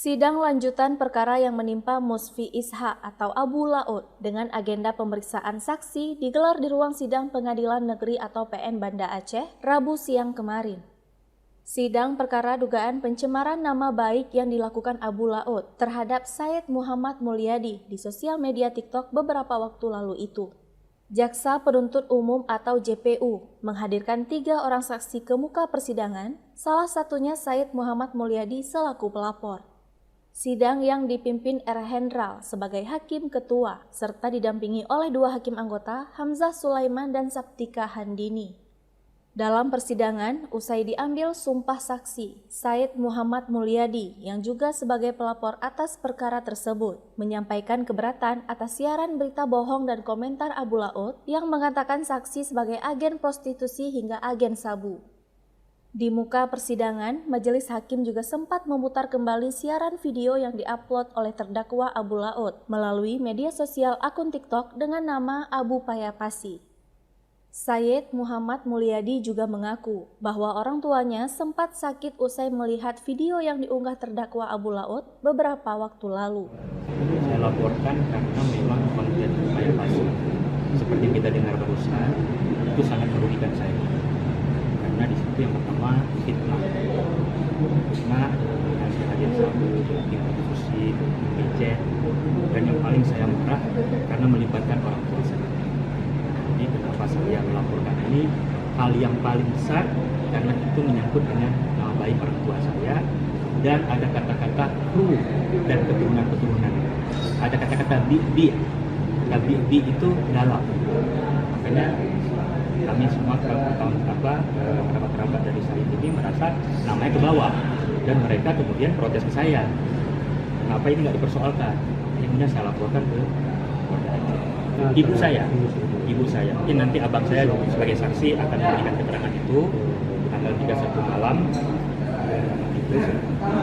Sidang lanjutan perkara yang menimpa Musfi Ishak atau Abu Laut dengan agenda pemeriksaan saksi digelar di ruang sidang Pengadilan Negeri atau PN Banda Aceh, Rabu siang kemarin. Sidang perkara dugaan pencemaran nama baik yang dilakukan Abu Laut terhadap Said Muhammad Mulyadi di sosial media TikTok beberapa waktu lalu itu. Jaksa Penuntut Umum atau JPU menghadirkan 3 orang saksi ke muka persidangan, salah satunya Said Muhammad Mulyadi selaku pelapor. Sidang yang dipimpin R. Hendral sebagai hakim ketua serta didampingi oleh 2 hakim anggota Hamzah Sulaiman dan Saptika Handini. Dalam persidangan, usai diambil sumpah saksi, Said Muhammad Mulyadi yang juga sebagai pelapor atas perkara tersebut menyampaikan keberatan atas siaran berita bohong dan komentar Abu Laut yang mengatakan saksi sebagai agen prostitusi hingga agen sabu. Di muka persidangan, majelis hakim juga sempat memutar kembali siaran video yang diupload oleh terdakwa Abu Laut melalui media sosial akun TikTok dengan nama Abu Payapasi. Said Muhammad Mulyadi juga mengaku bahwa orang tuanya sempat sakit usai melihat video yang diunggah terdakwa Abu Laut beberapa waktu lalu. Saya laporkan karena memang konten Payapasi seperti kita dengar barusan itu sangat merugikan saya. Karena di situ yang pertama fitnah hasil agen sabu, prostitusi, becet, dan yang paling saya marah karena melibatkan orang tua saya. Jadi kenapa saya melaporkan ini hal yang paling besar karena itu menyangkut dengan nama baik orang tua saya dan ada kata-kata kru dan keturunan-keturunan. Ada kata-kata bi itu dalam. Makanya kami semua kerabat-kerabat dari Said ini merasa namanya ke bawah dan mereka kemudian protes ke saya. Kenapa ini nggak dipersoalkan? Ini kemudian saya laporkan ke Polda Aceh. Ibu saya, mungkin nanti abang saya sebagai saksi akan memberikan keterangan itu tanggal 31 malam.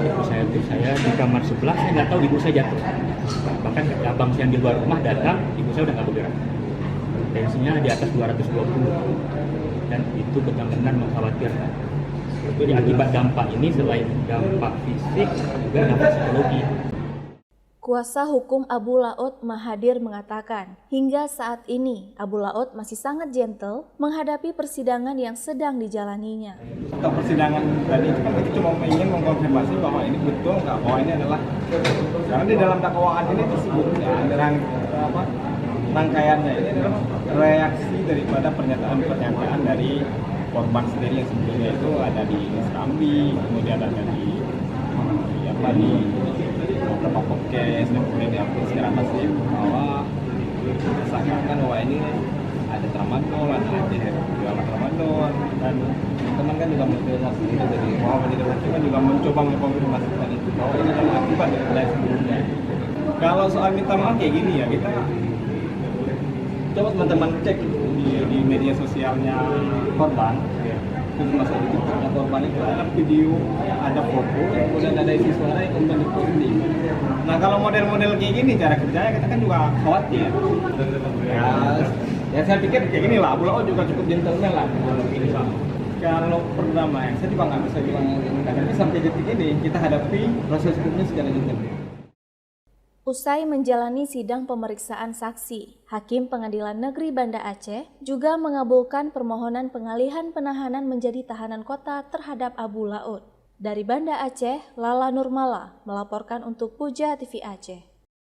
Ibu saya di kamar sebelah, saya nggak tahu ibu saya jatuh. Bahkan abang saya yang di luar rumah datang, ibu saya udah nggak bergerak. Tensinya di atas 220 dan itu benar-benar mengkhawatirkan. Jadi akibat dampak ini selain dampak fisik juga dampak psikologi. Kuasa hukum Abu Laut Mahadir mengatakan, hingga saat ini Abu Laut masih sangat gentle menghadapi persidangan yang sedang dijalaninya. Untuk persidangan tadi itu kan kita cuma ingin mengkonfirmasi bahwa ini betul nggak, bahwa ini adalah karena di dalam dakwaan ini disebut ada rangkaiannya ini adalah reaksi daripada pernyataan dari korban sendiri yang sebelumnya itu ada di Iskambi, kemudian ada di beberapa podcast dan kemudian diupload secara masif bahwa disangkakan bahwa ini ada tramadol, ada jualan tramadol, dan teman kan juga menjelaskan itu dari bahwa majelis hakim kan juga mencoba mengkonfirmasikan itu bahwa ini adalah akibat dari sebelumnya. Kalau soal minta maaf kayak gini ya, kita coba teman-teman cek di media sosialnya korban, termasuk di TikToknya korban itu ada video, ada foto, kemudian ada isi suara yang kemudian diposting. Nah kalau model-model kayak gini cara kerjanya kita kan juga khawatir. Ya saya pikir kayak gini lah, Abu Laut juga cukup gentleman lah. Kalau perdamaian saya juga nggak bisa bilang tapi sampai detik ini kita hadapi proses hukumnya secara gentleman. Usai menjalani sidang pemeriksaan saksi, Hakim Pengadilan Negeri Banda Aceh juga mengabulkan permohonan pengalihan penahanan menjadi tahanan kota terhadap Abu Laut. Dari Banda Aceh, Lala Nurmala melaporkan untuk Puja TV Aceh.